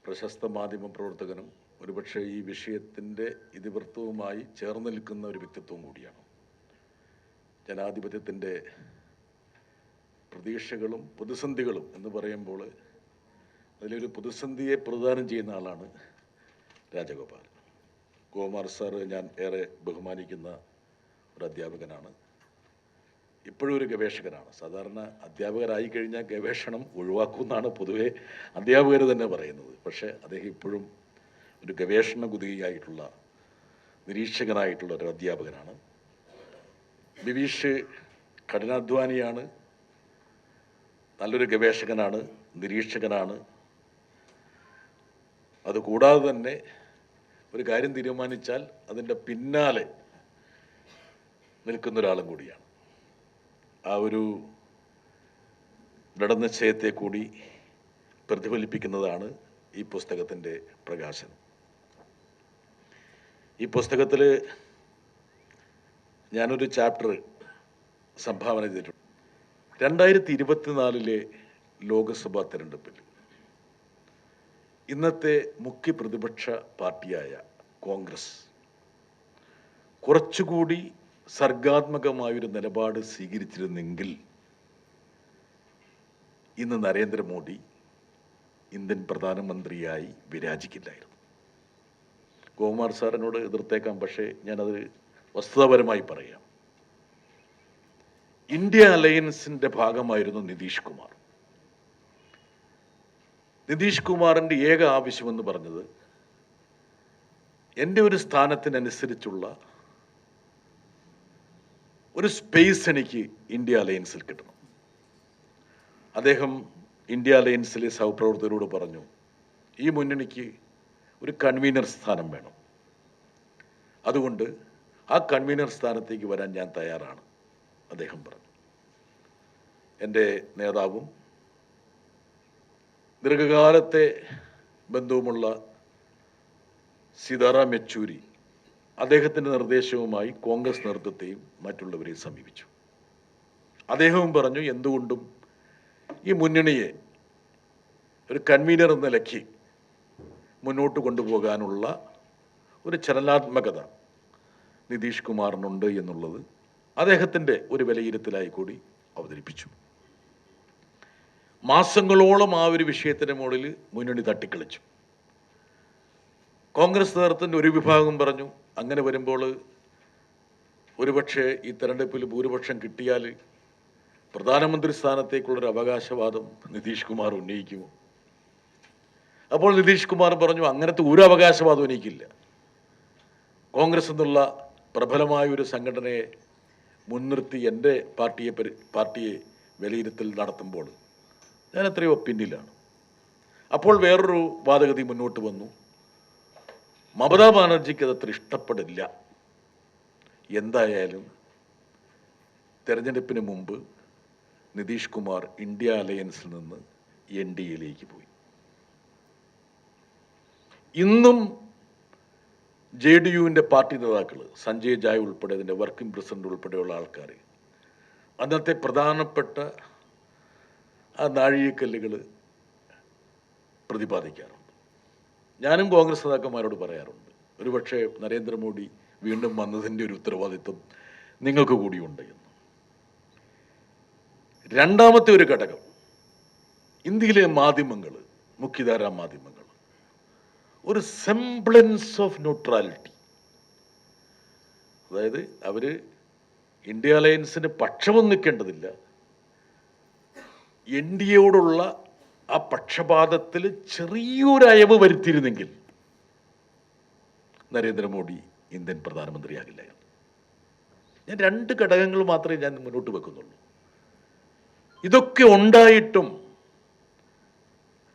പ്രശസ്ത മാധ്യമ പ്രവർത്തകനും ഒരുപക്ഷെ ഈ വിഷയത്തിൻ്റെ ഇതിവൃത്തവുമായി ചേർന്ന് നിൽക്കുന്ന ഒരു വ്യക്തിത്വം കൂടിയാണ്. ജനാധിപത്യത്തിൻ്റെ പ്രതീക്ഷകളും പ്രതിസന്ധികളും എന്ന് പറയുമ്പോൾ അതിലൊരു പ്രതിസന്ധിയെ പ്രദാനം ചെയ്യുന്ന ആളാണ് രാജഗോപാൽ. ഗോകുമാർ സാറ് ഞാൻ ഏറെ ബഹുമാനിക്കുന്ന ഒരു അധ്യാപകനാണ്, ഇപ്പോഴും ഒരു ഗവേഷകനാണ്. സാധാരണ അധ്യാപകരായി കഴിഞ്ഞാൽ ഗവേഷണം ഒഴിവാക്കുമെന്നാണ് പൊതുവെ അധ്യാപകർ തന്നെ പറയുന്നത്. പക്ഷേ അദ്ദേഹം ഇപ്പോഴും ഒരു ഗവേഷണ കുതികയായിട്ടുള്ള നിരീക്ഷകനായിട്ടുള്ള ഒരു അധ്യാപകനാണ്. ബിബീഷ് കഠിനാധ്വാനിയാണ്, നല്ലൊരു ഗവേഷകനാണ്, നിരീക്ഷകനാണ്. അതുകൂടാതെ തന്നെ ഒരു കാര്യം തീരുമാനിച്ചാൽ അതിൻ്റെ പിന്നാലെ നിൽക്കുന്ന ഒരാളും കൂടിയാണ്. ആ ഒരു ദൃഢനിശ്ചയത്തെ കൂടി പ്രതിഫലിപ്പിക്കുന്നതാണ് ഈ പുസ്തകത്തിൻ്റെ പ്രകാശനം. ഈ പുസ്തകത്തിൽ ഞാനൊരു ചാപ്റ്റർ സംഭാവന ചെയ്തിട്ടുണ്ട്. 2024 ലോക്സഭാ തെരഞ്ഞെടുപ്പിൽ ഇന്നത്തെ മുഖ്യ പ്രതിപക്ഷ പാർട്ടിയായ കോൺഗ്രസ് കുറച്ചുകൂടി സർഗാത്മകമായൊരു നിലപാട് സ്വീകരിച്ചിരുന്നെങ്കിൽ ഇന്ന് നരേന്ദ്രമോദി ഇന്ത്യൻ പ്രധാനമന്ത്രിയായി വിരാജിക്കില്ലായിരുന്നു. ഗോകുമാർ സാറിനോട് എതിർത്തേക്കാം, പക്ഷേ ഞാനത് വസ്തുതാപരമായി പറയാം. ഇന്ത്യ അലയൻസിൻ്റെ ഭാഗമായിരുന്നു നിതീഷ് കുമാർ. നിതീഷ് കുമാറിൻ്റെ ഏക ആവശ്യമെന്ന് പറഞ്ഞത് എൻ്റെ ഒരു സ്ഥാനത്തിനനുസരിച്ചുള്ള ഒരു സ്പേസ് എനിക്ക് ഇന്ത്യ അലയൻസിൽ കിട്ടണം. അദ്ദേഹം ഇന്ത്യ അലയൻസിലെ സഹപ്രവർത്തകരോട് പറഞ്ഞു, ഈ മുന്നണിക്ക് ഒരു കൺവീനർ സ്ഥാനം വേണം, അതുകൊണ്ട് ആ കൺവീനർ സ്ഥാനത്തേക്ക് വരാൻ ഞാൻ തയ്യാറാണ് അദ്ദേഹം പറഞ്ഞു. എൻ്റെ നേതാവും ദീർഘകാലത്തെ ബന്ധവുമുള്ള സീതാറാം യെച്ചൂരി അദ്ദേഹത്തിൻ്റെ നിർദ്ദേശവുമായി കോൺഗ്രസ് നേതൃത്വത്തെയും മറ്റുള്ളവരെയും സമീപിച്ചു. അദ്ദേഹവും പറഞ്ഞു, എന്തുകൊണ്ടും ഈ മുന്നണിയെ ഒരു കൺവീനർ എന്ന നിലയ്ക്ക് മുന്നോട്ട് കൊണ്ടുപോകാനുള്ള ഒരു ചലനാത്മകത നിതീഷ് കുമാറിനുണ്ട് എന്നുള്ളത് അദ്ദേഹത്തിൻ്റെ ഒരു വിലയിരുത്തലായി കൂടി അവതരിപ്പിച്ചു. മാസങ്ങളോളം ആ ഒരു വിഷയത്തിൻ്റെ മുകളിൽ മുന്നണി തട്ടിക്കളിച്ചു. കോൺഗ്രസ് നേതൃത്വത്തിൻ്റെ ഒരു വിഭാഗം പറഞ്ഞു, അങ്ങനെ വരുമ്പോൾ ഒരുപക്ഷെ ഈ തെരഞ്ഞെടുപ്പിൽ ഭൂരിപക്ഷം കിട്ടിയാൽ പ്രധാനമന്ത്രി സ്ഥാനത്തേക്കുള്ളൊരു അവകാശവാദം നിതീഷ് കുമാർ ഉന്നയിക്കുമോ? അപ്പോൾ നിതീഷ് കുമാർ പറഞ്ഞു, അങ്ങനത്തെ ഒരു അവകാശവാദം എനിക്കില്ല. കോൺഗ്രസ് എന്നുള്ള പ്രബലമായ ഒരു സംഘടനയെ മുൻനിർത്തി എൻ്റെ പാർട്ടിയെ വിലയിരുത്തൽ നടത്തുമ്പോൾ ഞാൻ എത്രയോ പിന്നിലാണ്. അപ്പോൾ വേറൊരു വാദഗതി മുന്നോട്ട് വന്നു, മമതാ ബാനർജിക്ക് അതത്ര ഇഷ്ടപ്പെടില്ല, എന്തായാലും തെരഞ്ഞെടുപ്പിന് മുമ്പ് നിതീഷ് കുമാർ ഇന്ത്യ അലയൻസിൽ നിന്ന് NDAയിലേക്ക് പോയി. ഇന്നും JDUവിൻ്റെ പാർട്ടി നേതാക്കൾ, സഞ്ജയ് ജായ് ഉൾപ്പെടെ അതിൻ്റെ വർക്കിംഗ് പ്രസിഡന്റ് ഉൾപ്പെടെയുള്ള ആൾക്കാർ അന്നത്തെ പ്രധാനപ്പെട്ട ആ നാഴികക്കല്ലുകൾ പ്രതിപാദിക്കാറുണ്ട്. ഞാനും കോൺഗ്രസ് നേതാക്കന്മാരോട് പറയാറുണ്ട്, ഒരുപക്ഷെ നരേന്ദ്രമോദി വീണ്ടും വന്നതിൻ്റെ ഒരു ഉത്തരവാദിത്വം നിങ്ങൾക്ക് കൂടിയുണ്ട് എന്ന്. രണ്ടാമത്തെ ഒരു ഘടകം, ഇന്ത്യയിലെ മാധ്യമങ്ങൾ, മുഖ്യധാരാ മാധ്യമങ്ങൾ ഒരു സെംബ്ലൻസ് ഓഫ് ന്യൂട്രാലിറ്റി, അതായത് അവർ ഇന്ത്യ അലയൻസിന് പക്ഷമൊന്നും നിൽക്കേണ്ടതില്ല, NDAയോടുള്ള ആ പക്ഷപാതത്തിൽ ചെറിയൊരു അയവ് വരുത്തിയിരുന്നെങ്കിൽ നരേന്ദ്രമോദി ഇന്ത്യൻ പ്രധാനമന്ത്രിയാകില്ലായിരുന്നു. ഞാൻ രണ്ട് ഘടകങ്ങൾ മാത്രമേ ഞാൻ മുന്നോട്ട് വെക്കുന്നുള്ളൂ. ഇതൊക്കെ ഉണ്ടായിട്ടും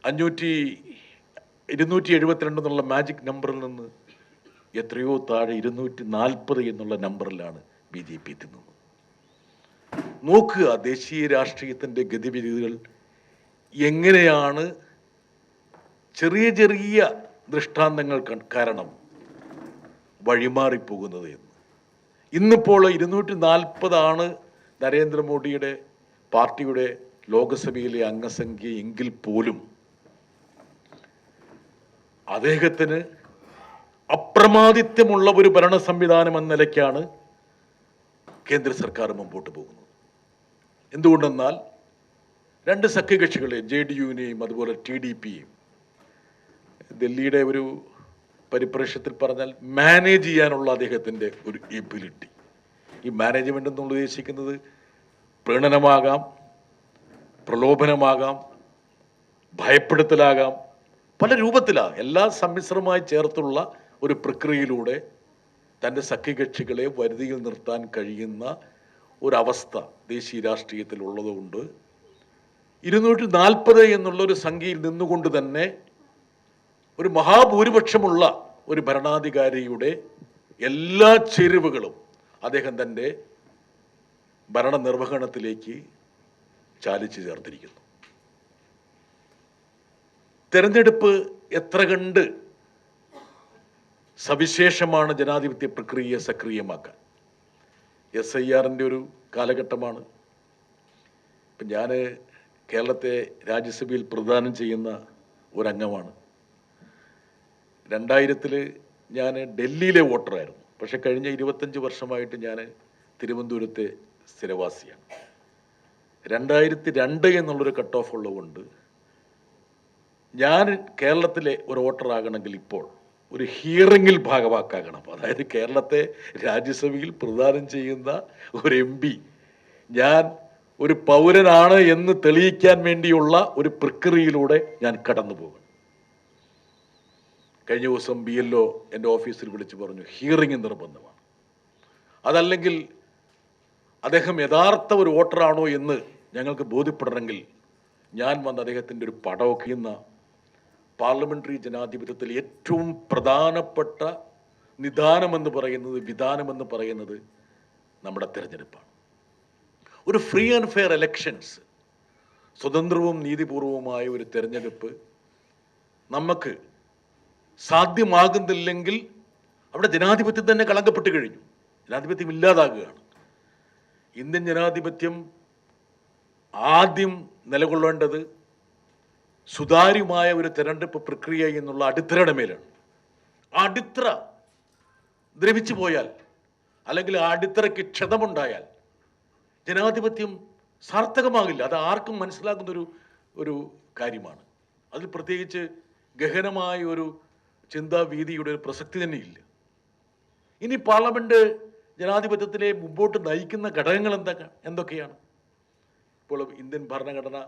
272 എന്നുള്ള മാജിക് നമ്പറിൽ നിന്ന് എത്രയോ താഴെ 240 എന്നുള്ള നമ്പറിലാണ് BJP എത്തുന്നത്. നോക്കുക, ദേശീയ രാഷ്ട്രീയത്തിൻ്റെ ഗതിവിധികൾ എങ്ങനെയാണ് ചെറിയ ചെറിയ ദൃഷ്ടാന്തങ്ങൾ കാരണം വഴിമാറിപ്പോകുന്നത് എന്ന്. ഇന്നിപ്പോൾ 240 നരേന്ദ്രമോദിയുടെ പാർട്ടിയുടെ ലോകസഭയിലെ അംഗസംഖ്യ എങ്കിൽ പോലും അദ്ദേഹത്തിന് അപ്രമാദിത്വമുള്ള ഒരു ഭരണ സംവിധാനം എന്ന നിലയ്ക്കാണ് കേന്ദ്ര സർക്കാർ മുമ്പോട്ട് പോകുന്നത്. എന്തുകൊണ്ടെന്നാൽ രണ്ട് സഖ്യകക്ഷികളെ JDU-നെയും അതുപോലെ TDP-യെയും ഡൽഹിയുടെ ഒരു പരിപ്രേക്ഷ്യത്തിൽ പറഞ്ഞാൽ മാനേജ് ചെയ്യാനുള്ള അദ്ദേഹത്തിൻ്റെ ഒരു എബിലിറ്റി. ഈ മാനേജ്മെൻ്റ് എന്നുള്ള ഉദ്ദേശിക്കുന്നത് പ്രീണനമാകാം, പ്രലോഭനമാകാം, ഭയപ്പെടുത്തലാകാം, പല രൂപത്തിലാണ് എല്ലാം സമ്മിശ്രമായി ചേർത്തുള്ള ഒരു പ്രക്രിയയിലൂടെ തൻ്റെ സഖ്യകക്ഷികളെ വരുതിയിൽ നിർത്താൻ കഴിയുന്ന ഒരവസ്ഥ ദേശീയ രാഷ്ട്രീയത്തിൽ ഉള്ളതുകൊണ്ട് 240 എന്നുള്ള ഒരു സംഖ്യയിൽ നിന്നുകൊണ്ട് തന്നെ ഒരു മഹാഭൂരിപക്ഷമുള്ള ഒരു ഭരണാധികാരിയുടെ എല്ലാ ചേരുവകളും അദ്ദേഹം തൻ്റെ ഭരണനിർവഹണത്തിലേക്ക് ചാലിച്ചു ചേർത്തിരിക്കുന്നു. തെരഞ്ഞെടുപ്പ് എത്ര കണ്ട് സവിശേഷമാണ് ജനാധിപത്യ പ്രക്രിയയെ സക്രിയമാക്കാൻ. SIR-ൻ്റെ ഒരു കാലഘട്ടമാണ്. ഇപ്പം ഞാൻ കേരളത്തെ രാജ്യസഭയിൽ പ്രദാനം ചെയ്യുന്ന ഒരംഗമാണ്. 2000 ഞാൻ ഡൽഹിയിലെ വോട്ടറായിരുന്നു. പക്ഷെ കഴിഞ്ഞ 25 വർഷമായിട്ട് ഞാൻ തിരുവനന്തപുരത്തെ സ്ഥിരവാസിയാണ്. 2002 എന്നുള്ളൊരു കട്ട് ഓഫ് ഉള്ളതുകൊണ്ട് ഞാൻ കേരളത്തിലെ ഒരു വോട്ടറാകണമെങ്കിൽ ഇപ്പോൾ ഒരു ഹിയറിങ്ങിൽ ഭാഗവാക്കാകണം. അതായത് കേരളത്തെ രാജ്യസഭയിൽ പ്രദാനം ചെയ്യുന്ന ഒരു MP ഞാൻ ഒരു പൗരനാണ് എന്ന് തെളിയിക്കാൻ വേണ്ടിയുള്ള ഒരു പ്രക്രിയയിലൂടെ ഞാൻ കടന്നു പോകും. കഴിഞ്ഞ ദിവസം BLO എൻ്റെ ഓഫീസിൽ വിളിച്ച് പറഞ്ഞു ഹിയറിംഗ് നിർബന്ധമാണ്. അതല്ലെങ്കിൽ അദ്ദേഹം യഥാർത്ഥ ഒരു വോട്ടറാണോ എന്ന് ഞങ്ങൾക്ക് ബോധ്യപ്പെടണമെങ്കിൽ ഞാൻ വന്ന് അദ്ദേഹത്തിൻ്റെ ഒരു പടമൊക്കെ ചെയ്യുന്ന പാർലമെൻ്ററി ജനാധിപത്യത്തിൽ ഏറ്റവും പ്രധാനപ്പെട്ട നിദാനമെന്ന് പറയുന്നത്, വിധാനമെന്ന് പറയുന്നത് നമ്മുടെ തിരഞ്ഞെടുപ്പാണ്. ഒരു ഫ്രീ ആൻഡ് ഫെയർ എലക്ഷൻസ്, സ്വതന്ത്രവും നീതിപൂർവവുമായ ഒരു തിരഞ്ഞെടുപ്പ് നമുക്ക് സാധ്യമാകുന്നില്ലെങ്കിൽ അവിടെ ജനാധിപത്യം തന്നെ കളങ്കപ്പെട്ട് കഴിഞ്ഞു. ജനാധിപത്യം ഇല്ലാതാകുകയാണ്. ഇന്ത്യൻ ജനാധിപത്യം ആദ്യം നിലകൊള്ളേണ്ടത് സുതാര്യമായ ഒരു തെരഞ്ഞെടുപ്പ് പ്രക്രിയ എന്നുള്ള അടിത്തറയുടെ മേലാണ്. ആ അടിത്തറ ദ്രവിച്ചു പോയാൽ അല്ലെങ്കിൽ ആ അടിത്തറയ്ക്ക് ക്ഷതമുണ്ടായാൽ ജനാധിപത്യം സാർത്ഥകമാകില്ല. അത് ആർക്കും മനസ്സിലാക്കുന്ന ഒരു കാര്യമാണ്. അതിൽ പ്രത്യേകിച്ച് ഗഹനമായ ഒരു ചിന്താവീതിയുടെ ഒരു പ്രസക്തി തന്നെ ഇല്ല. ഇനി പാർലമെന്റ് ജനാധിപത്യത്തിലെ മുമ്പോട്ട് നയിക്കുന്ന ഘടകങ്ങൾ എന്തൊക്കെയാണ്? ഇപ്പോൾ ഇന്ത്യൻ ഭരണഘടന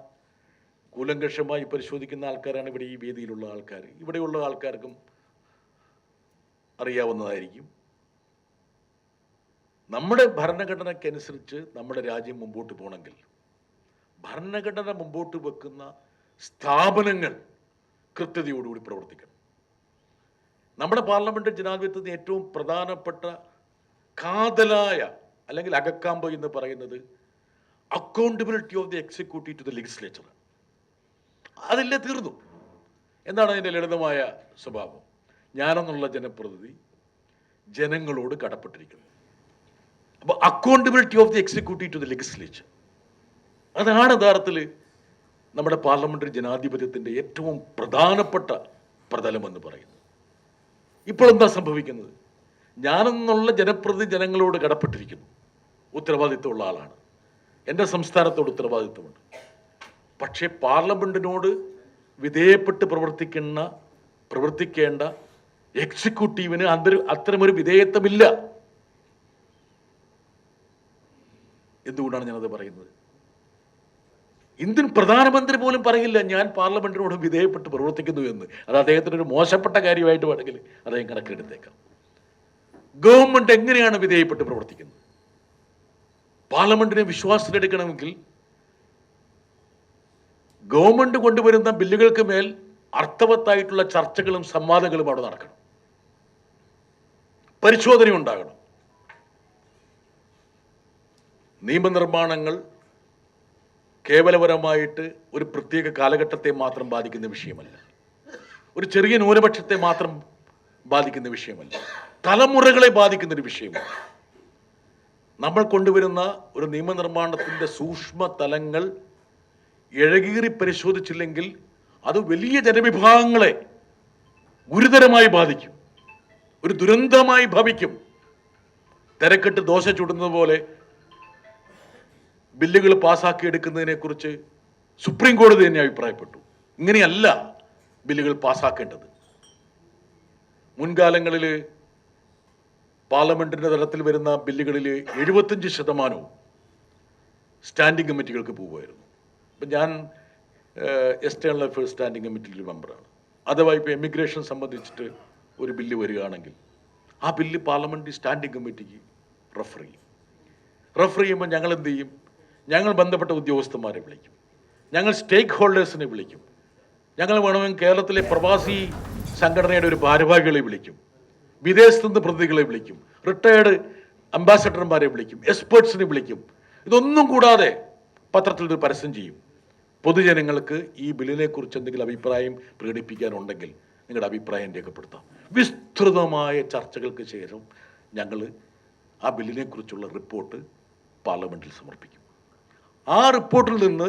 കൂലങ്കഷമായി പരിശോധിക്കുന്ന ആൾക്കാരാണ് ഇവിടെ ഈ വേദിയിലുള്ള ആൾക്കാർ. ഇവിടെയുള്ള ആൾക്കാർക്കും അറിയാവുന്നതായിരിക്കും. നമ്മുടെ ഭരണഘടനയ്ക്കനുസരിച്ച് നമ്മുടെ രാജ്യം മുമ്പോട്ട് പോകണമെങ്കിൽ ഭരണഘടന മുമ്പോട്ട് വെക്കുന്ന സ്ഥാപനങ്ങൾ കൃത്യതയോടുകൂടി പ്രവർത്തിക്കണം. നമ്മുടെ പാർലമെന്റ് ജനാധിപത്യത്തിന് ഏറ്റവും പ്രധാനപ്പെട്ട കാതലായ അല്ലെങ്കിൽ അകക്കാമ്പ് എന്ന് പറയുന്നത് accountability of the executive to the legislature. അതില്ല, തീർന്നു. എന്താണ് അതിൻ്റെ ലളിതമായ സ്വഭാവം? ഞാനെന്നുള്ള ജനപ്രതിനിധി ജനങ്ങളോട് കടപ്പെട്ടിരിക്കുന്നു. അപ്പോൾ accountability of the executive to the legislature, അതാണ് യഥാർത്ഥത്തിൽ നമ്മുടെ പാർലമെന്ററി ജനാധിപത്യത്തിൻ്റെ ഏറ്റവും പ്രധാനപ്പെട്ട പ്രതലമെന്ന് പറയുന്നത്. ഇപ്പോൾ എന്താ സംഭവിക്കുന്നത്? ഞാനെന്നുള്ള ജനപ്രതിനിധി ജനങ്ങളോട് കടപ്പെട്ടിരിക്കുന്നു, ഉത്തരവാദിത്വമുള്ള ആളാണ്, എൻ്റെ സംസ്ഥാനത്തോട് ഉത്തരവാദിത്വമുണ്ട്. പക്ഷേ പാർലമെന്റിനോട് വിധേയപ്പെട്ട് പ്രവർത്തിക്കേണ്ട എക്സിക്യൂട്ടീവിന് അത്തരമൊരു വിധേയത്വമില്ല. എന്തുകൊണ്ടാണ് ഞാനത് പറയുന്നത്? ഇന്ത്യൻ പ്രധാനമന്ത്രി പോലും പറയില്ല ഞാൻ പാർലമെന്റിനോട് വിധേയപ്പെട്ട് പ്രവർത്തിക്കുന്നു എന്ന്. അത് അദ്ദേഹത്തിന് ഒരു മോശപ്പെട്ട കാര്യമായിട്ട് വേണമെങ്കിൽ അദ്ദേഹം കണക്കിലെടുത്തേക്കാം. ഗവൺമെന്റ് എങ്ങനെയാണ് വിധേയപ്പെട്ട് പ്രവർത്തിക്കുന്നത്? പാർലമെന്റിനെ വിശ്വാസത്തിലെടുക്കണമെങ്കിൽ ഗവൺമെന്റ് കൊണ്ടുവരുന്ന ബില്ലുകൾക്ക് മേൽ അർത്ഥവത്തായിട്ടുള്ള ചർച്ചകളും സംവാദങ്ങളും അവിടെ നടക്കണം, പരിശോധന ഉണ്ടാകണം. നിയമനിർമ്മാണങ്ങൾ കേവലപരമായിട്ട് ഒരു പ്രത്യേക കാലഘട്ടത്തെ മാത്രം ബാധിക്കുന്ന വിഷയമല്ല, ഒരു ചെറിയ ന്യൂനപക്ഷത്തെ മാത്രം ബാധിക്കുന്ന വിഷയമല്ല, തലമുറകളെ ബാധിക്കുന്നൊരു വിഷയമാണ്. നമ്മൾ കൊണ്ടുവരുന്ന ഒരു നിയമനിർമ്മാണത്തിൻ്റെ സൂക്ഷ്മ തലങ്ങൾ ഇഴകീറി പരിശോധിച്ചില്ലെങ്കിൽ അത് വലിയ ജനവിഭാഗങ്ങളെ ഗുരുതരമായി ബാധിക്കും, ഒരു ദുരന്തമായി ഭവിക്കും. തിരക്കിട്ട് ദോശ ചുടുന്നത് പോലെ ബില്ലുകൾ പാസ്സാക്കി എടുക്കുന്നതിനെ കുറിച്ച് സുപ്രീം കോടതി തന്നെ അഭിപ്രായപ്പെട്ടു. ഇങ്ങനെയല്ല ബില്ലുകൾ പാസ്സാക്കേണ്ടത്. മുൻകാലങ്ങളിൽ പാർലമെന്റിന്റെ തലത്തിൽ വരുന്ന ബില്ലുകളിൽ 75% സ്റ്റാൻഡിംഗ് കമ്മിറ്റികൾക്ക് പോകുമായിരുന്നു. ഇപ്പം ഞാൻ എക്സ്റ്റേണൽ അഫയേഴ്സ് സ്റ്റാൻഡിംഗ് കമ്മിറ്റിയിൽ മെമ്പറാണ്. അഥവാ ഇപ്പോൾ എമിഗ്രേഷൻ സംബന്ധിച്ചിട്ട് ഒരു ബില്ല് വരികയാണെങ്കിൽ ആ ബില്ല് പാർലമെന്ററി സ്റ്റാൻഡിംഗ് കമ്മിറ്റിക്ക് റെഫർ ചെയ്യുമ്പോൾ ഞങ്ങൾ എന്ത് ചെയ്യും? ഞങ്ങൾ ബന്ധപ്പെട്ട ഉദ്യോഗസ്ഥന്മാരെ വിളിക്കും, ഞങ്ങൾ സ്റ്റേക്ക് ഹോൾഡേഴ്സിനെ വിളിക്കും, ഞങ്ങൾ വേണമെങ്കിൽ കേരളത്തിലെ പ്രവാസി സംഘടനയുടെ ഒരു ഭാരവാഹികളെ വിളിക്കും, വിദേശത്തു നിന്ന് പ്രതിനിധികളെ വിളിക്കും, റിട്ടയേർഡ് അംബാസഡർമാരെ വിളിക്കും, എക്സ്പേർട്സിനെ വിളിക്കും. ഇതൊന്നും കൂടാതെ പത്രത്തിൽ ഒരു പരസ്യം ചെയ്യും. പൊതുജനങ്ങൾക്ക് ഈ ബില്ലിനെ കുറിച്ച് എന്തെങ്കിലും അഭിപ്രായം പ്രകടിപ്പിക്കാനുണ്ടെങ്കിൽ നിങ്ങളുടെ അഭിപ്രായം രേഖപ്പെടുത്താം. വിസ്തൃതമായ ചർച്ചകൾക്ക് ശേഷം ഞങ്ങൾ ആ ബില്ലിനെ കുറിച്ചുള്ള റിപ്പോർട്ട് പാർലമെന്റിൽ സമർപ്പിക്കും. ആ റിപ്പോർട്ടിൽ നിന്ന്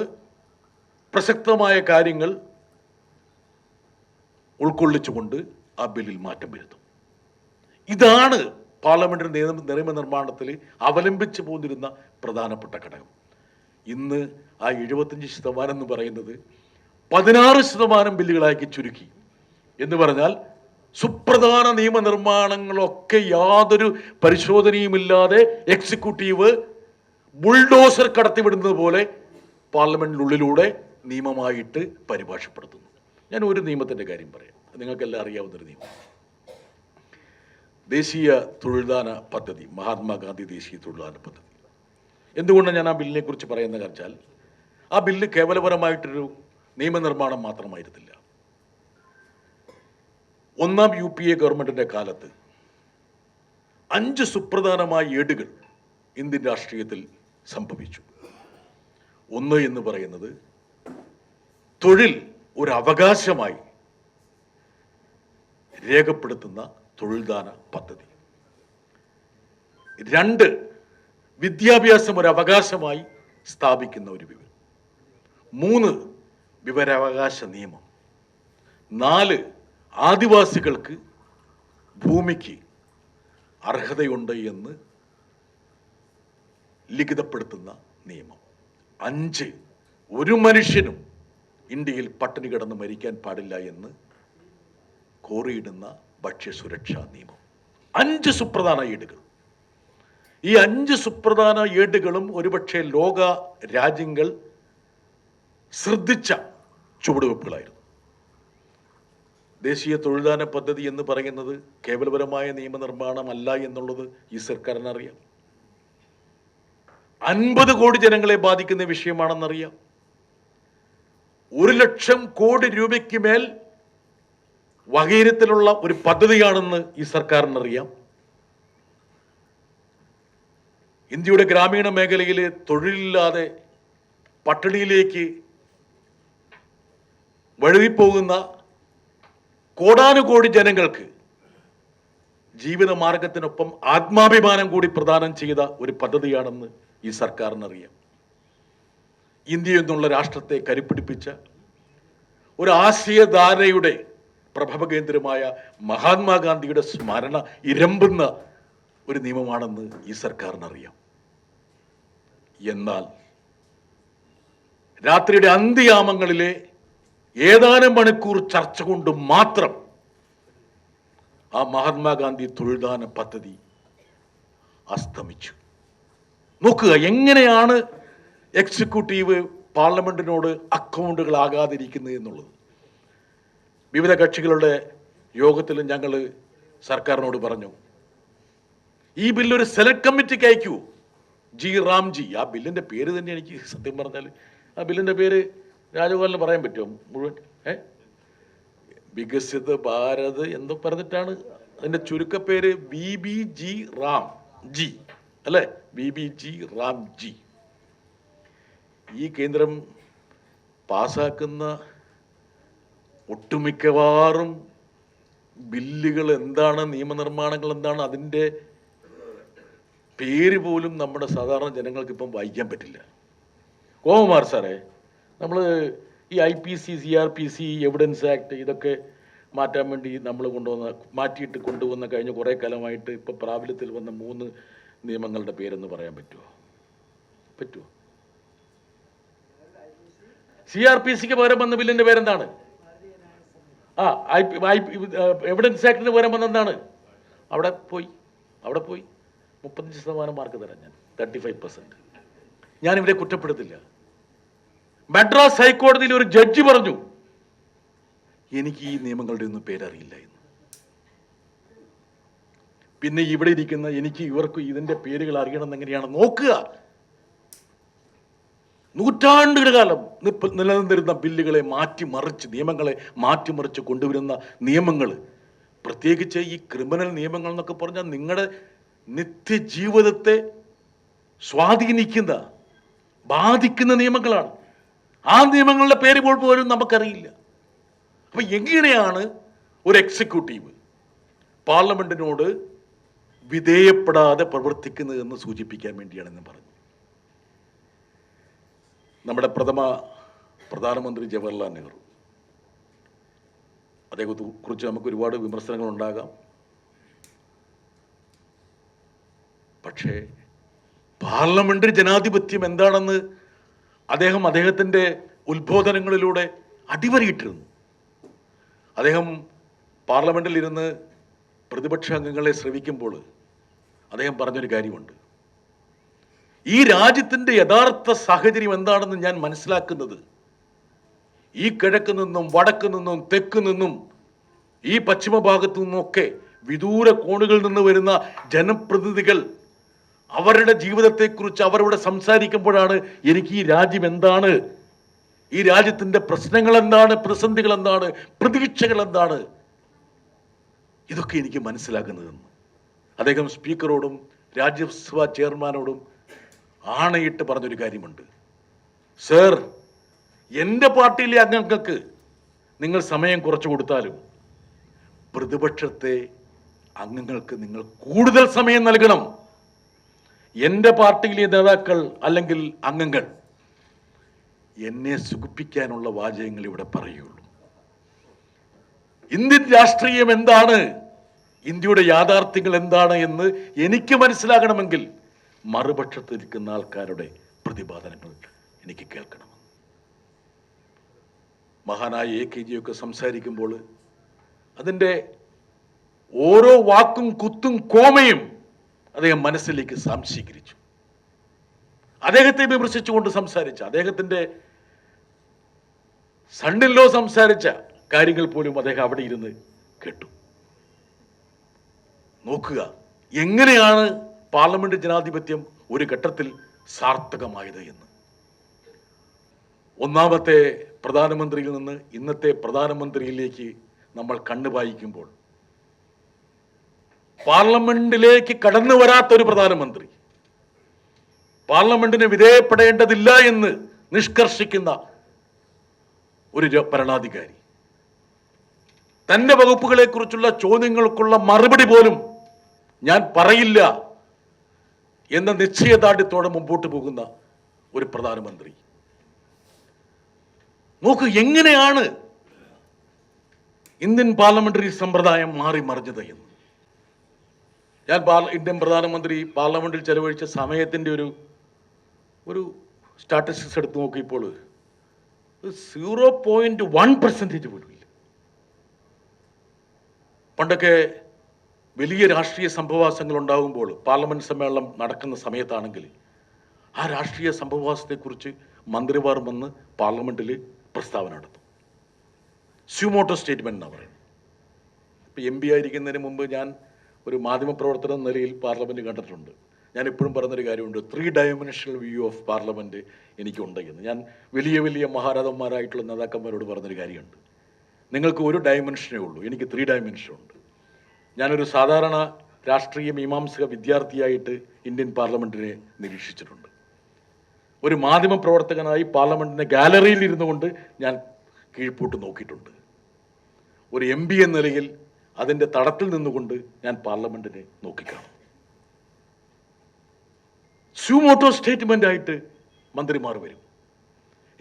പ്രസക്തമായ കാര്യങ്ങൾ ഉൾക്കൊള്ളിച്ചുകൊണ്ട് ആ ബില്ലിൽ മാറ്റം വരുത്തും. ഇതാണ് പാർലമെന്ററി നിയമനിർമ്മാണത്തിൽ അവലംബിച്ചു പോന്നിരുന്ന പ്രധാനപ്പെട്ട ഘടകം. ഇന്ന് ആ 75% എന്ന് പറയുന്നത് 16% ബില്ലുകളാക്കി ചുരുക്കി. എന്ന് പറഞ്ഞാൽ സുപ്രധാന നിയമനിർമ്മാണങ്ങളൊക്കെ യാതൊരു പരിശോധനയുമില്ലാതെ എക്സിക്യൂട്ടീവ് ബുൾഡോസർ കടത്തിവിടുന്നത് പോലെ പാർലമെന്റിനുള്ളിലൂടെ നിയമമായിട്ട് പരിഭാഷപ്പെടുത്തുന്നു. ഞാൻ ഒരു നിയമത്തിൻ്റെ കാര്യം പറയാം, നിങ്ങൾക്കെല്ലാം അറിയാവുന്നൊരു നിയമം. ദേശീയ തൊഴിൽദാന പദ്ധതി, മഹാത്മാഗാന്ധി ദേശീയ തൊഴിൽദാന പദ്ധതി. എന്തുകൊണ്ടാണ് ഞാൻ ആ ബില്ലിനെ കുറിച്ച് പറയുന്നത് വെച്ചാൽ, ആ ബില്ല് കേവലപരമായിട്ടൊരു നിയമനിർമ്മാണം മാത്രമായിരുന്നില്ല. ഒന്നാം UPA ഗവൺമെന്റിന്റെ കാലത്ത് 5 സുപ്രധാനമായ ഏടുകൾ ഇന്ത്യൻ രാഷ്ട്രീയത്തിൽ സംഭവിച്ചു. ഒന്ന് എന്ന് പറയുന്നത് തൊഴിൽ ഒരു അവകാശമായി രേഖപ്പെടുത്തുന്ന തൊഴിൽദാന പദ്ധതി. 2, വിദ്യാഭ്യാസം ഒരു അവകാശമായി സ്ഥാപിക്കുന്ന ഒരു ബിൽ. 3, വിവരാവകാശ നിയമം. 4, ആദിവാസികൾക്ക് ഭൂമിക്ക് അർഹതയുണ്ട് എന്ന് ലിഖിതപ്പെടുത്തുന്ന നിയമം. 5, ഒരു മനുഷ്യനും ഇന്ത്യയിൽ പട്ടിണി കിടന്ന് മരിക്കാൻ പാടില്ല എന്ന് കോറിയിടുന്ന ഭക്ഷ്യസുരക്ഷാ നിയമം. 5 സുപ്രധാന ഏടുകൾ. ഈ 5 സുപ്രധാന ഏടുകളും ഒരുപക്ഷെ ലോക രാജ്യങ്ങൾ ശ്രദ്ധിച്ച ചുവടുവെപ്പുകളായിരുന്നു. ദേശീയ തൊഴിൽദാന പദ്ധതി എന്ന് പറയുന്നത് കേവലപരമായ നിയമനിർമ്മാണമല്ല എന്നുള്ളത് ഈ സർക്കാരിനറിയാം. 50 കോടി ജനങ്ങളെ ബാധിക്കുന്ന വിഷയമാണെന്നറിയാം. 1 ലക്ഷം കോടി രൂപയ്ക്ക് മേൽ വകയിരുത്തലുള്ള ഒരു പദ്ധതിയാണെന്ന് ഈ സർക്കാരിനറിയാം. ഇന്ത്യയുടെ ഗ്രാമീണ മേഖലയിൽ തൊഴിലില്ലാതെ പട്ടിണിയിലേക്ക് വഴുതിപ്പോകുന്ന കോടാനുകോടി ജനങ്ങൾക്ക് ജീവിത മാർഗത്തിനൊപ്പം ആത്മാഭിമാനം കൂടി പ്രദാനം ചെയ്ത ഒരു പദ്ധതിയാണെന്ന് ഈ സർക്കാരിനറിയാം. ഇന്ത്യ എന്നുള്ള രാഷ്ട്രത്തെ കരുപ്പിടിപ്പിച്ച ഒരു ആശയധാരയുടെ പ്രഭവ കേന്ദ്രമായ മഹാത്മാഗാന്ധിയുടെ സ്മരണ ഇരമ്പുന്ന ഒരു നിയമമാണെന്ന് ഈ സർക്കാരിനറിയാം. എന്നാൽ രാത്രിയുടെ അന്ത്യയാമങ്ങളിലെ ഏതാനും മണിക്കൂർ ചർച്ച കൊണ്ട് മാത്രം ആ മഹാത്മാഗാന്ധി തൊഴിൽദാന പദ്ധതി അസ്തമിച്ചു. നോക്കുക എങ്ങനെയാണ് എക്സിക്യൂട്ടീവ് പാർലമെന്റിനോട് അക്കൗണ്ടുകൾ ആകാതിരിക്കുന്നത് എന്നുള്ളത്. വിവിധ കക്ഷികളുടെ യോഗത്തിൽ ഞങ്ങൾ സർക്കാരിനോട് പറഞ്ഞു, ഈ ബില്ലൊരു സെലക്ട് കമ്മിറ്റിക്ക് അയക്കൂ. റാംജി, ആ ബില്ലിന്റെ പേര് തന്നെ എനിക്ക് സത്യം പറഞ്ഞാൽ ആ ബില്ലിന്റെ പേര് രാജഗോപാലിന് പറയാൻ പറ്റുമോ മുഴുവൻ? വികസിത ഭാരത് എന്ന് പറഞ്ഞിട്ടാണ് അതിന്റെ ചുരുക്കപ്പേര്. VBG റാംജി അല്ലേ? VBG റാംജി. ഈ കേന്ദ്രം പാസാക്കുന്ന ഒട്ടുമിക്കവാറും ബില്ലുകൾ എന്താണ്, നിയമനിർമ്മാണങ്ങൾ എന്താണ്, അതിൻ്റെ പേര് പോലും നമ്മുടെ സാധാരണ ജനങ്ങൾക്ക് ഇപ്പം വായിക്കാൻ പറ്റില്ല. കോമകുമാർ സാറേ, നമ്മൾ ഈ IPC, CRPC, എവിഡൻസ് ആക്ട് ഇതൊക്കെ മാറ്റാൻ വേണ്ടി നമ്മൾ മാറ്റിയിട്ട് കൊണ്ടുവന്ന കഴിഞ്ഞ കുറേ കാലമായിട്ട് ഇപ്പോൾ പ്രാബല്യത്തിൽ വന്ന 3 നിയമങ്ങളുടെ പേരെന്ന് പറയാൻ പറ്റുമോ? CRPCക്ക് പകരം വന്ന ബില്ലിന്റെ പേരെന്താണ്? എവിഡൻസ് ആക്ടിന് പകരം വന്നെന്താണ്? അവിടെ പോയി 35% മാർക്ക് തരാം ഞാൻ, 35%. ഞാൻ ഇവരെ കുറ്റപ്പെടുത്തില്ല. മദ്രാസ് ഹൈക്കോടതിയിൽ ഒരു ജഡ്ജി പറഞ്ഞു എനിക്ക് ഈ നിയമങ്ങളുടെ ഒന്നും പേരറിയില്ല എന്ന്. പിന്നെ ഇവിടെ ഇരിക്കുന്ന ഇവർക്ക് ഇതിന്റെ പേരുകൾ അറിയണം എങ്ങനെയാണ് നോക്കുക. നൂറ്റാണ്ടുകൾ കാലം നിലനിന്നിരുന്ന ബില്ലുകളെ നിയമങ്ങളെ മാറ്റിമറിച്ച് കൊണ്ടുവരുന്ന നിയമങ്ങൾ, പ്രത്യേകിച്ച് ഈ ക്രിമിനൽ നിയമങ്ങൾ എന്നൊക്കെ പറഞ്ഞാൽ നിങ്ങളുടെ നിത്യജീവിതത്തെ സ്വാധീനിക്കുന്ന, ബാധിക്കുന്ന നിയമങ്ങളാണ്. ആ നിയമങ്ങളുടെ പേര് പോലും നമുക്കറിയില്ല. അപ്പൊ എങ്ങനെയാണ് ഒരു എക്സിക്യൂട്ടീവ് പാർലമെന്റിനോട് വിധേയപ്പെടാതെ പ്രവർത്തിക്കുന്നതെന്ന് സൂചിപ്പിക്കാൻ വേണ്ടിയാണ് ഞാൻ പറഞ്ഞത്. നമ്മുടെ പ്രധാനമന്ത്രി ജവഹർലാൽ നെഹ്റു, അദ്ദേഹത്തെ കുറിച്ച് നമുക്ക് ഒരുപാട് വിമർശനങ്ങൾ ഉണ്ടാകാം. പക്ഷേ പാർലമെന്ററി ജനാധിപത്യം എന്താണെന്ന് അദ്ദേഹത്തിന്റെ ഉത്ബോധനങ്ങളിലൂടെ അടിവരയിട്ടിരുന്നു. അദ്ദേഹം പാർലമെന്റിൽ ഇരുന്ന് പ്രതിപക്ഷ അംഗങ്ങളെ ശ്രവിക്കുമ്പോൾ അദ്ദേഹം പറഞ്ഞൊരു കാര്യമുണ്ട്. ഈ രാജ്യത്തിന്റെ യഥാർത്ഥ സാഹചര്യം എന്താണെന്ന് ഞാൻ മനസ്സിലാക്കുന്നത് ഈ കിഴക്ക് നിന്നും വടക്ക് നിന്നും തെക്ക് നിന്നും ഈ പശ്ചിമ ഭാഗത്തു നിന്നൊക്കെ വിദൂര കോണുകളിൽ നിന്ന് വരുന്ന ജനപ്രതിനിധികൾ അവരുടെ ജീവിതത്തെക്കുറിച്ച് അവരോട് സംസാരിക്കുമ്പോഴാണ് എനിക്ക് ഈ രാജ്യം എന്താണ്, ഈ രാജ്യത്തിന്റെ പ്രശ്നങ്ങൾ എന്താണ്, പ്രതിസന്ധികൾ എന്താണ്, പ്രതീക്ഷകൾ എന്താണ്, ഇതൊക്കെ എനിക്ക് മനസ്സിലാക്കുന്നതെന്ന് അദ്ദേഹം സ്പീക്കറോടും രാജ്യസഭാ ചെയർമാനോടും ആണയിട്ട് പറഞ്ഞൊരു കാര്യമുണ്ട്. സർ, എൻ്റെ പാർട്ടിയിലെ അംഗങ്ങൾക്ക് നിങ്ങൾ സമയം കുറച്ചു കൊടുത്താലും പ്രതിപക്ഷത്തെ അംഗങ്ങൾക്ക് നിങ്ങൾ കൂടുതൽ സമയം നൽകണം. എൻ്റെ പാർട്ടിയിലെ നേതാക്കൾ അല്ലെങ്കിൽ അംഗങ്ങൾ എന്നെ സുഖിപ്പിക്കാനുള്ള വാചകങ്ങൾ ഇവിടെ പറയുള്ളൂ. ഇന്ത്യൻ രാഷ്ട്രീയം എന്താണ്, ഇന്ത്യയുടെ യാഥാർത്ഥ്യങ്ങൾ എന്താണ് എന്ന് എനിക്ക് മനസ്സിലാകണമെങ്കിൽ മറുപക്ഷത്തിരിക്കുന്ന ആൾക്കാരുടെ പ്രതിപാദനങ്ങൾ എനിക്ക് കേൾക്കണം. മഹാനായ AKG ഒക്കെ സംസാരിക്കുമ്പോൾ അതിൻ്റെ ഓരോ വാക്കും കുത്തും കോമയും അദ്ദേഹം മനസ്സിലേക്ക് സംശീകരിച്ചു. അദ്ദേഹത്തെ വിമർശിച്ചുകൊണ്ട് സംസാരിച്ച, അദ്ദേഹത്തിന്റെ സണ്ണിലോ സംസാരിച്ച കാര്യങ്ങൾ പോലും അദ്ദേഹം അവിടെ ഇരുന്ന് കേട്ടു. നോക്കുക എങ്ങനെയാണ് പാർലമെന്റ് ജനാധിപത്യം ഒരു ഘട്ടത്തിൽ സാർത്ഥകമായത് എന്ന്. ഒന്നാമത്തെ പ്രധാനമന്ത്രിയിൽ നിന്ന് ഇന്നത്തെ പ്രധാനമന്ത്രിയിലേക്ക് നമ്മൾ കണ്ണുപായിക്കുമ്പോൾ പാർലമെന്റിലേക്ക് കടന്നു വരാത്തൊരു പ്രധാനമന്ത്രി, പാർലമെന്റിന് വിധേയപ്പെടേണ്ടതില്ല എന്ന് നിഷ്കർഷിക്കുന്ന ഒരു ഭരണാധികാരി, തന്റെ വകുപ്പുകളെ കുറിച്ചുള്ള ചോദ്യങ്ങൾക്കുള്ള മറുപടി പോലും ഞാൻ പറയില്ല എന്ന നിശ്ചയദാർഢ്യത്തോടെ മുമ്പോട്ട് പോകുന്ന ഒരു പ്രധാനമന്ത്രി. നോക്കൂ എങ്ങനെയാണ് ഇന്ത്യൻ പാർലമെന്ററി സമ്പ്രദായം മാറി മറിഞ്ഞത് എന്ന്. ഞാൻ ഇന്ത്യൻ പ്രധാനമന്ത്രി പാർലമെന്റിൽ ചെലവഴിച്ച സമയത്തിന്റെ ഒരു സ്റ്റാറ്റിസ്റ്റിക്സ് എടുത്ത് നോക്കിയപ്പോൾ 0.1% പോലും ഇല്ല. പണ്ടൊക്കെ വലിയ രാഷ്ട്രീയ സംഭവവാസങ്ങൾ ഉണ്ടാകുമ്പോൾ പാർലമെന്റ് സമ്മേളനം നടക്കുന്ന സമയത്താണെങ്കിൽ ആ രാഷ്ട്രീയ സംഭവവാസത്തെക്കുറിച്ച് മന്ത്രിമാർ വന്ന് പാർലമെന്റിൽ പ്രസ്താവന നടത്തും. സ്യൂമോട്ടോ സ്റ്റേറ്റ്മെന്റ് എന്നാണ് പറയുന്നത്. ഇപ്പം MP ആയിരിക്കുന്നതിന് മുമ്പ് ഞാൻ ഒരു മാധ്യമപ്രവർത്തന നിലയിൽ പാർലമെന്റ് കണ്ടിട്ടുണ്ട്. ഞാൻ എപ്പോഴും പറഞ്ഞൊരു കാര്യമുണ്ട്, 3 ഡയമെൻഷണൽ വ്യൂ ഓഫ് പാർലമെന്റ് എനിക്കുണ്ട് എന്ന്. ഞാൻ വലിയ വലിയ മഹാരഥന്മാരായിട്ടുള്ള നേതാക്കന്മാരോട് പറഞ്ഞൊരു കാര്യമുണ്ട്, നിങ്ങൾക്ക് ഒരു ഡയമെൻഷനേ ഉള്ളൂ, എനിക്ക് 3 ഡയമെൻഷൻ ഉണ്ട്. ഞാനൊരു സാധാരണ രാഷ്ട്രീയ മീമാംസക വിദ്യാർത്ഥിയായിട്ട് ഇന്ത്യൻ പാർലമെന്റിനെ നിരീക്ഷിച്ചിട്ടുണ്ട്. ഒരു മാധ്യമ പ്രവർത്തകനായി പാർലമെന്റിന്റെ ഗാലറിയിൽ ഇരുന്നു കൊണ്ട് ഞാൻ കീഴ്പോട്ട് നോക്കിയിട്ടുണ്ട്. ഒരു MP എന്ന നിലയിൽ അതിൻ്റെ തടത്തിൽ നിന്നുകൊണ്ട് ഞാൻ പാർലമെന്റിനെ നോക്കിക്കാണും. സ്യൂമോട്ടോ സ്റ്റേറ്റ്മെന്റ് ആയിട്ട് മന്ത്രിമാർ വരും.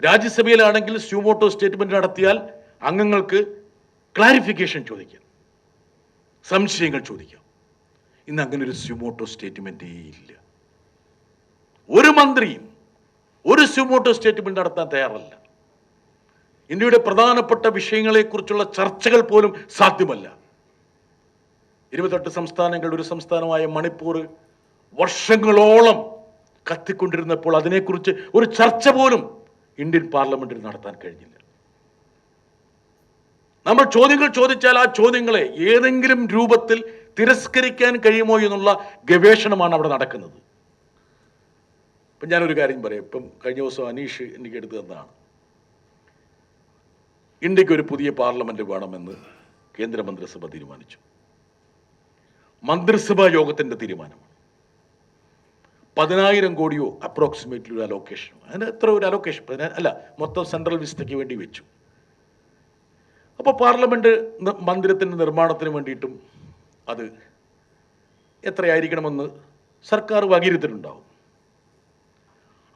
രാജ്യസഭയിലാണെങ്കിൽ സ്യൂമോട്ടോ സ്റ്റേറ്റ്മെന്റ് നടത്തിയാൽ അംഗങ്ങൾക്ക് ക്ലാരിഫിക്കേഷൻ ചോദിക്കാം, സംശയങ്ങൾ ചോദിക്കാം. ഇന്ന് അങ്ങനെ ഒരു സ്യൂമോട്ടോ സ്റ്റേറ്റ്മെന്റേ ഇല്ല. ഒരു മന്ത്രിയും ഒരു സ്യൂമോട്ടോ സ്റ്റേറ്റ്മെന്റ് നടത്താൻ തയ്യാറല്ല. ഇന്ത്യയുടെ പ്രധാനപ്പെട്ട വിഷയങ്ങളെക്കുറിച്ചുള്ള ചർച്ചകൾ പോലും സാധ്യമല്ല. 28 സംസ്ഥാനങ്ങളുടെ ഒരു സംസ്ഥാനമായ മണിപ്പൂർ വർഷങ്ങളോളം കത്തിക്കൊണ്ടിരുന്നപ്പോൾ അതിനെക്കുറിച്ച് ഒരു ചർച്ച പോലും ഇന്ത്യൻ പാർലമെന്റിൽ നടത്താൻ കഴിഞ്ഞില്ല. നമ്മൾ ചോദ്യങ്ങൾ ചോദിച്ചാൽ ആ ചോദ്യങ്ങളെ ഏതെങ്കിലും രൂപത്തിൽ തിരസ്കരിക്കാൻ കഴിയുമോ എന്നുള്ള ഗവേഷണമാണ് അവിടെ നടക്കുന്നത്. ഇപ്പം ഞാനൊരു കാര്യം പറയാം. ഇപ്പം കഴിഞ്ഞ ദിവസം അനീഷ് എനിക്ക് എടുത്തു തന്നതാണ്. ഇന്ത്യക്ക് ഒരു പുതിയ പാർലമെന്റ് വേണമെന്ന് കേന്ദ്രമന്ത്രിസഭ തീരുമാനിച്ചു. മന്ത്രിസഭാ യോഗത്തിന്റെ തീരുമാനമാണ്. 10,000 കോടിയോ അപ്രോക്സിമേറ്റ്ലി ഒരു അലോക്കേഷൻ, അതിന് എത്ര ഒരു അലോക്കേഷൻ അല്ല, മൊത്തം സെൻട്രൽ വിസ്തയ്ക്ക് വേണ്ടി വെച്ചു. അപ്പോൾ പാർലമെന്റ് മന്ദിരത്തിൻ്റെ നിർമ്മാണത്തിന് വേണ്ടിയിട്ടും അത് എത്രയായിരിക്കണമെന്ന് സർക്കാർ വകയിരുത്തിട്ടുണ്ടാവും.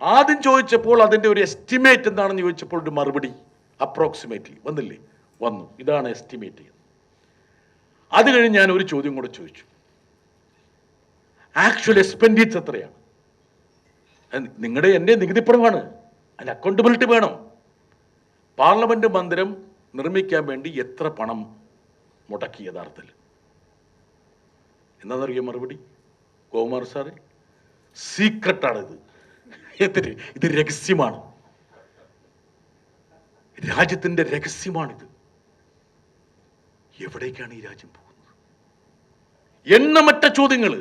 ആദ്യം ചോദിച്ചപ്പോൾ അതിൻ്റെ ഒരു എസ്റ്റിമേറ്റ് എന്താണെന്ന് ചോദിച്ചപ്പോൾ ഒരു മറുപടി അപ്രോക്സിമേറ്റ്ലി വന്നില്ലേ? വന്നു, ഇതാണ് എസ്റ്റിമേറ്റ് ചെയ്യുന്നത്. അത് കഴിഞ്ഞ് ഞാൻ ഒരു ചോദ്യം കൂടെ ചോദിച്ചു, ആക്ച്വൽ എക്സ്പെൻഡിച്ചർ എത്രയാണ്? നിങ്ങളുടെ എൻ്റെ നികുതിപ്പണമാണ്, അതിന് അക്കൗണ്ടബിലിറ്റി വേണം. പാർലമെന്റ് മന്ദിരം നിർമ്മിക്കാൻ വേണ്ടി എത്ര പണം മുടക്കി യഥാർത്ഥത്തിൽ? എന്താണെന്നറിയോ മറുപടി? ഗോകുമാർ സാറ്, സീക്രട്ടാണിത്, ഇത് രഹസ്യമാണ്, രാജ്യത്തിന്റെ രഹസ്യമാണിത്. എവിടേക്കാണ് ഈ രാജ്യം പോകുന്നത്? എണ്ണമറ്റ ചോദ്യങ്ങൾ.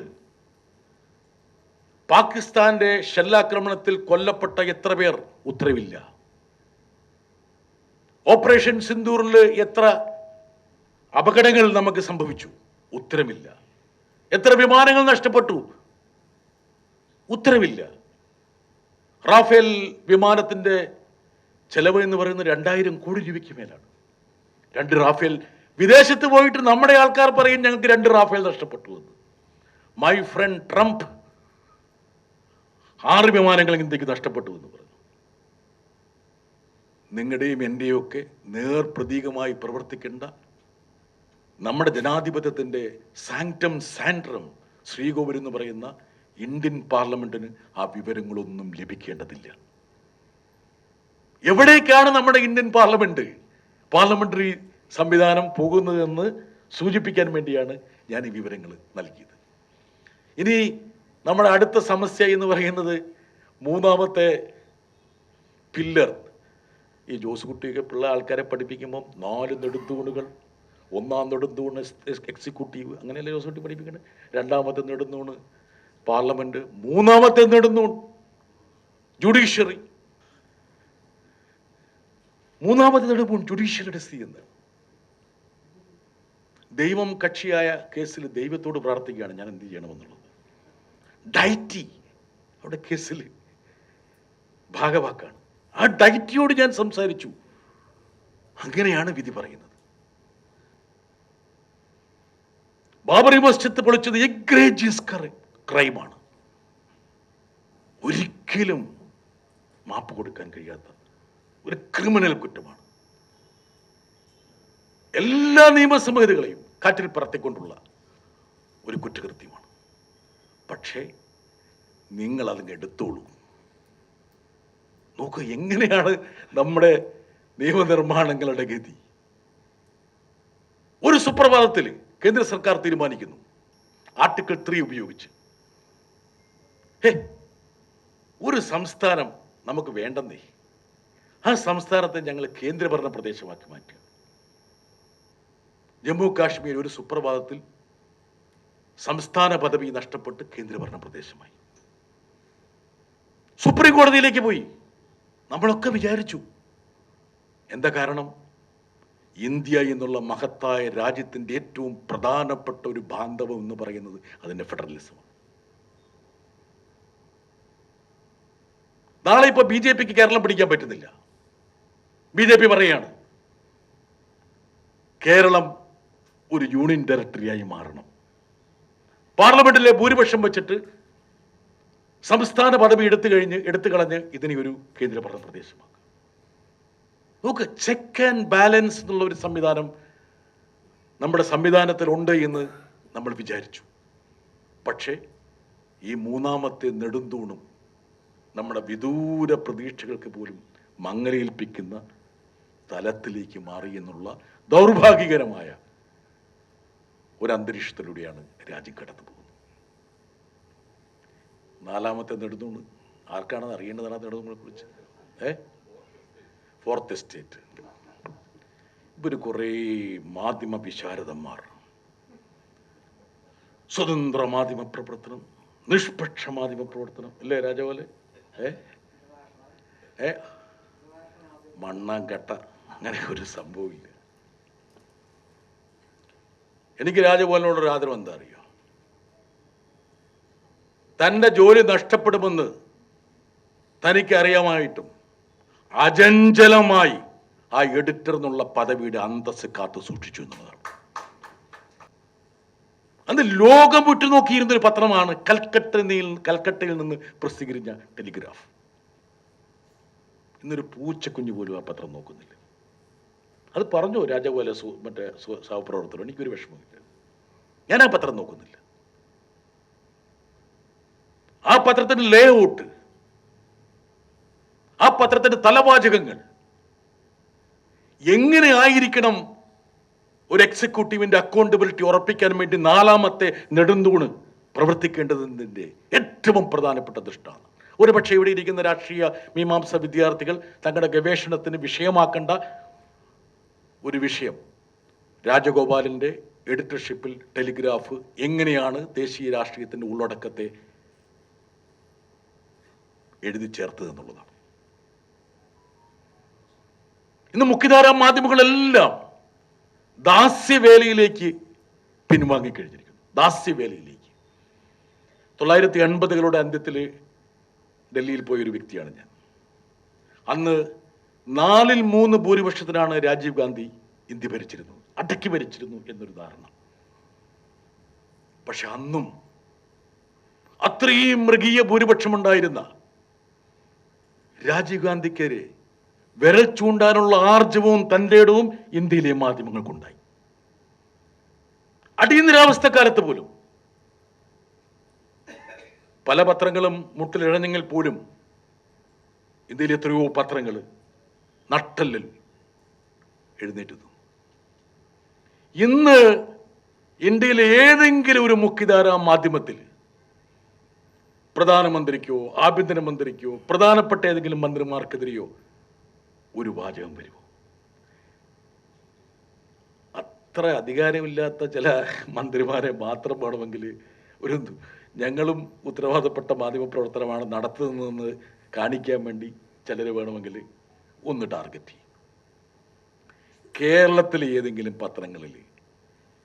പാകിസ്ഥാന്റെ ഷെല്ലാക്രമണത്തിൽ കൊല്ലപ്പെട്ട എത്ര പേർ? ഉത്തരവില്ല. ഓപ്പറേഷൻ സിന്ദൂറിൽ എത്ര അപകടങ്ങൾ നമുക്ക് സംഭവിച്ചു? ഉത്തരമില്ല. എത്ര വിമാനങ്ങൾ നഷ്ടപ്പെട്ടു? ഉത്തരവില്ല. റാഫേൽ വിമാനത്തിന്റെ ചെലവ് എന്ന് പറയുന്നത് 2,000 കോടി രൂപയ്ക്ക് മേലാണ്. 2 റാഫേൽ വിദേശത്ത് പോയിട്ട് നമ്മുടെ ആൾക്കാർ പറയും ഞങ്ങൾക്ക് 2 റാഫേൽ നഷ്ടപ്പെട്ടു എന്ന്. മൈ ഫ്രണ്ട് ട്രംപ് 6 വിമാനങ്ങൾ ഇന്ത്യക്ക് നഷ്ടപ്പെട്ടു എന്ന് പറഞ്ഞു. നിങ്ങളുടെയും എൻ്റെയും ഒക്കെ നേർപ്രതീകമായി പ്രവർത്തിക്കേണ്ട നമ്മുടെ ജനാധിപത്യത്തിൻ്റെ സാങ്ക്ടം സാൻട്രം ശ്രീകോവിൽ എന്ന് പറയുന്ന ഇന്ത്യൻ പാർലമെന്റിന് ആ വിവരങ്ങളൊന്നും ലഭിക്കേണ്ടതില്ല. എവിടേക്കാണ് നമ്മുടെ ഇന്ത്യൻ പാർലമെന്ററി സംവിധാനം പോകുന്നതെന്ന് സൂചിപ്പിക്കാൻ വേണ്ടിയാണ് ഞാൻ ഈ വിവരങ്ങൾ നൽകിയത്. ഇനി നമ്മുടെ അടുത്ത സമസ്യ എന്ന് പറയുന്നത് 3ാമത്തെ പില്ലർ. ഈ ജോസ് കുട്ടിയൊക്കെ പിള്ള ആൾക്കാരെ പഠിപ്പിക്കുമ്പം 4 നെടുന്തൂണുകൾ, 1ാം നെടുന്തൂണ് എക്സിക്യൂട്ടീവ്, അങ്ങനെയല്ലേ ജോസ് കുട്ടി പഠിപ്പിക്കേണ്ടത്. 2ാമത്തെ നെടുന്തൂണ് പാർലമെന്റ്, 3ാമത്തെ നെടുന്തൂൺ ജുഡീഷ്യറി, 3ാമത്തെ നെടുന്തൂൺ ജുഡീഷ്യറിയുടെ സ്ഥിതി എന്താണ്? ദൈവം കക്ഷിയായ കേസിൽ ദൈവത്തോട് പ്രാർത്ഥിക്കുകയാണ് ഞാൻ എന്ത് ചെയ്യണമെന്നുള്ളത്. ഡയറ്റി അവിടെ കേസിൽ ഭാഗവാക്കാണ്. ആ ഡയറ്റിയോട് ഞാൻ സംസാരിച്ചു. അങ്ങനെയാണ് വിധി പറയുന്നത്. ബാബറി മസ്ജിദ് പൊളിച്ചത് എഗ്രേജിയസ് ക്രൈമാണ്. ഒരിക്കലും മാപ്പ് കൊടുക്കാൻ കഴിയാത്ത ഒരു ക്രിമിനൽ കുറ്റമാണ്. എല്ലാ നിയമസംഹിതകളെയും കാറ്റിൽ പറത്തിക്കൊണ്ടുള്ള ഒരു കുറ്റകൃത്യമാണ്. പക്ഷേ നിങ്ങൾ അതിങ്ങ് എടുത്തോളൂ. നോക്കൂ എങ്ങനെയാണ് നമ്മുടെ നിയമനിർമ്മാണങ്ങളുടെ ഗതി. ഒരു സുപ്രഭാതത്തിൽ കേന്ദ്ര സർക്കാർ തീരുമാനിക്കുന്നു ആർട്ടിക്കിൾ 3 ഉപയോഗിച്ച് ഒരു സംസ്ഥാനം നമുക്ക് വേണ്ടെന്നേ, ആ സംസ്ഥാനത്തെ ഞങ്ങൾ കേന്ദ്രഭരണ പ്രദേശമാക്കി മാറ്റുക. ജമ്മു കാശ്മീർ ഒരു സുപ്രഭാതത്തിൽ സംസ്ഥാന പദവി നഷ്ടപ്പെട്ട് കേന്ദ്രഭരണ പ്രദേശമായി. സുപ്രീം കോടതിയിലേക്ക് പോയി. നമ്മളൊക്കെ വിചാരിച്ചു എന്താ കാരണം? ഇന്ത്യ എന്നുള്ള മഹത്തായ രാജ്യത്തിൻ്റെ ഏറ്റവും പ്രധാനപ്പെട്ട ഒരു ബാന്ധവം എന്ന് പറയുന്നത് അതിൻ്റെ ഫെഡറലിസമാണ്. നാളെ ഇപ്പോൾ BJPക്ക് കേരളം പിടിക്കാൻ പറ്റുന്നില്ല. BJP പറയുകയാണ് കേരളം ഒരു യൂണിയൻ ടെറിട്ടറിയായി മാറണം. പാർലമെന്റിലെ ഭൂരിപക്ഷം വെച്ചിട്ട് സംസ്ഥാന പദവി എടുത്തു കളഞ്ഞ് ഇതിനെ ഒരു കേന്ദ്രഭരണ പ്രദേശമാക്കുക. നോക്ക്, ചെക്ക് ആൻഡ് ബാലൻസ് എന്നുള്ള ഒരു സംവിധാനം നമ്മുടെ സംവിധാനത്തിലുണ്ട് എന്ന് നമ്മൾ വിചാരിച്ചു. പക്ഷേ ഈ മൂന്നാമത്തെ നെടുന്തൂണും നമ്മുടെ വിദൂര പ്രതീക്ഷകൾക്ക് പോലും മങ്ങലേൽപ്പിക്കുന്ന തലത്തിലേക്ക് മാറി എന്നുള്ള ദൗർഭാഗ്യകരമായ ഒരു അന്തരീക്ഷത്തിലൂടെയാണ് രാജ്യം കടന്നു പോകുന്നത്. നാലാമത്തെ നെടുന്തൂണ് ആർക്കാണെന്ന് അറിയേണ്ടതാണ്. നെടുന്തൂണിനെ കുറിച്ച് ഫോർത്ത് എസ്റ്റേറ്റ്. ഇവര് കുറേ മാധ്യമ വിശാരദന്മാർ, സ്വതന്ത്ര മാധ്യമ പ്രവർത്തനം, നിഷ്പക്ഷ മാധ്യമ പ്രവർത്തനം അല്ലേ രാജപോലെ? മണ്ണാങ്കട്ട അങ്ങനെ ഒരു സംഭവമില്ല. എനിക്ക് രാജഭവനോടൊരു ആദരവ് എന്താ അറിയോ? തൻ്റെ ജോലി നഷ്ടപ്പെടുമെന്ന് തനിക്കറിയാമായിട്ടും അചഞ്ചലമായി ആ എഡിറ്റർ എന്നുള്ള പദവിയുടെ അന്തസ് കാത്തു സൂക്ഷിച്ചു എന്നുള്ളതാണ്. അന്ന് ലോകം ഉറ്റുനോക്കിയിരുന്നൊരു പത്രമാണ് കൽക്കട്ടയിൽ നിന്ന് പ്രസിദ്ധീകരിച്ച ടെലിഗ്രാഫ്. ഇന്നൊരു പൂച്ചക്കുഞ്ഞു പോലും ആ പത്രം നോക്കുന്നില്ല. അത് പറഞ്ഞു രാജപോലെ മറ്റേ സഹപ്രവർത്തകർ, എനിക്കൊരു വിഷമമില്ല, ഞാൻ ആ പത്രം നോക്കുന്നില്ല. ആ പത്രത്തിന്റെ ലേ ഔട്ട്, ആ പത്രത്തിന്റെ തലവാചകങ്ങൾ എങ്ങനെ ആയിരിക്കണം ഒരു എക്സിക്യൂട്ടീവിന്റെ അക്കൗണ്ടബിലിറ്റി ഉറപ്പിക്കാൻ വേണ്ടി നാലാമത്തെ നെടുന്തൂണ് പ്രവർത്തിക്കേണ്ടതിന്റെ ഏറ്റവും പ്രധാനപ്പെട്ട ദൃഷ്ടാണ്. ഒരുപക്ഷെ ഇവിടെ ഇരിക്കുന്ന രാഷ്ട്രീയ മീമാംസ വിദ്യാർത്ഥികൾ തങ്ങളുടെ ഗവേഷണത്തിന് വിഷയമാക്കേണ്ട ഒരു വിഷയം രാജഗോപാലിന്റെ എഡിറ്റർഷിപ്പിൽ ടെലിഗ്രാഫ് എങ്ങനെയാണ് ദേശീയ രാഷ്ട്രീയത്തിന്റെ ഉള്ളടക്കത്തെ എഴുതി ചേർത്തത് എന്നുള്ളതാണ്. ഇന്ന് മുഖ്യധാരാ മാധ്യമങ്ങളെല്ലാം ദാസ്യവേലയിലേക്ക് പിൻവാങ്ങിക്കഴിഞ്ഞിരിക്കുന്നു. ദാസ്യവേലയിലേക്ക് 1980കളുടെ അന്ത്യത്തിൽ ഡൽഹിയിൽ പോയൊരു വ്യക്തിയാണ് ഞാൻ. അന്ന് 4/3 ഭൂരിപക്ഷത്തിനാണ് രാജീവ് ഗാന്ധി ഇന്ത്യ ഭരിച്ചിരുന്നത്, അടക്കി ഭരിച്ചിരുന്നു എന്നൊരു ധാരണ. പക്ഷെ അന്നും അത്രയും മൃഗീയ ഭൂരിപക്ഷമുണ്ടായിരുന്ന രാജീവ് ഗാന്ധിക്കെതിരെ വിരൽ ചൂണ്ടാനുള്ള ആർജവവും തൻ്റെ ഇടവും ഇന്ത്യയിലെ മാധ്യമങ്ങൾക്കുണ്ടായി. അടിയന്തരാവസ്ഥക്കാലത്ത് പോലും പല പത്രങ്ങളും മുട്ടിലിഴഞ്ഞെങ്കിൽ പോലും ഇന്ത്യയിലെ എത്രയോ പത്രങ്ങൾ നട്ടല്ലിൽ എഴുന്നേറ്റുന്നു. ഇന്ന് ഇന്ത്യയിലെ ഏതെങ്കിലും ഒരു മുഖ്യധാരാ മാധ്യമത്തിൽ പ്രധാനമന്ത്രിക്കോ ആഭ്യന്തരമന്ത്രിക്കോ പ്രധാനപ്പെട്ട ഏതെങ്കിലും മന്ത്രിമാർക്കെതിരെയോ ഒരു വാചകം വരുമോ? അത്ര അധികാരമില്ലാത്ത ചില മന്ത്രിമാരെ മാത്രം വേണമെങ്കിൽ ഒരു ഞങ്ങളും ഉത്തരവാദപ്പെട്ട മാധ്യമപ്രവർത്തനമാണ് നടത്തുന്നതെന്ന് കാണിക്കാൻ വേണ്ടി ചിലർ വേണമെങ്കിൽ ഒന്ന് ടാർഗറ്റ് ചെയ്യും. കേരളത്തിലെ ഏതെങ്കിലും പത്രങ്ങളിൽ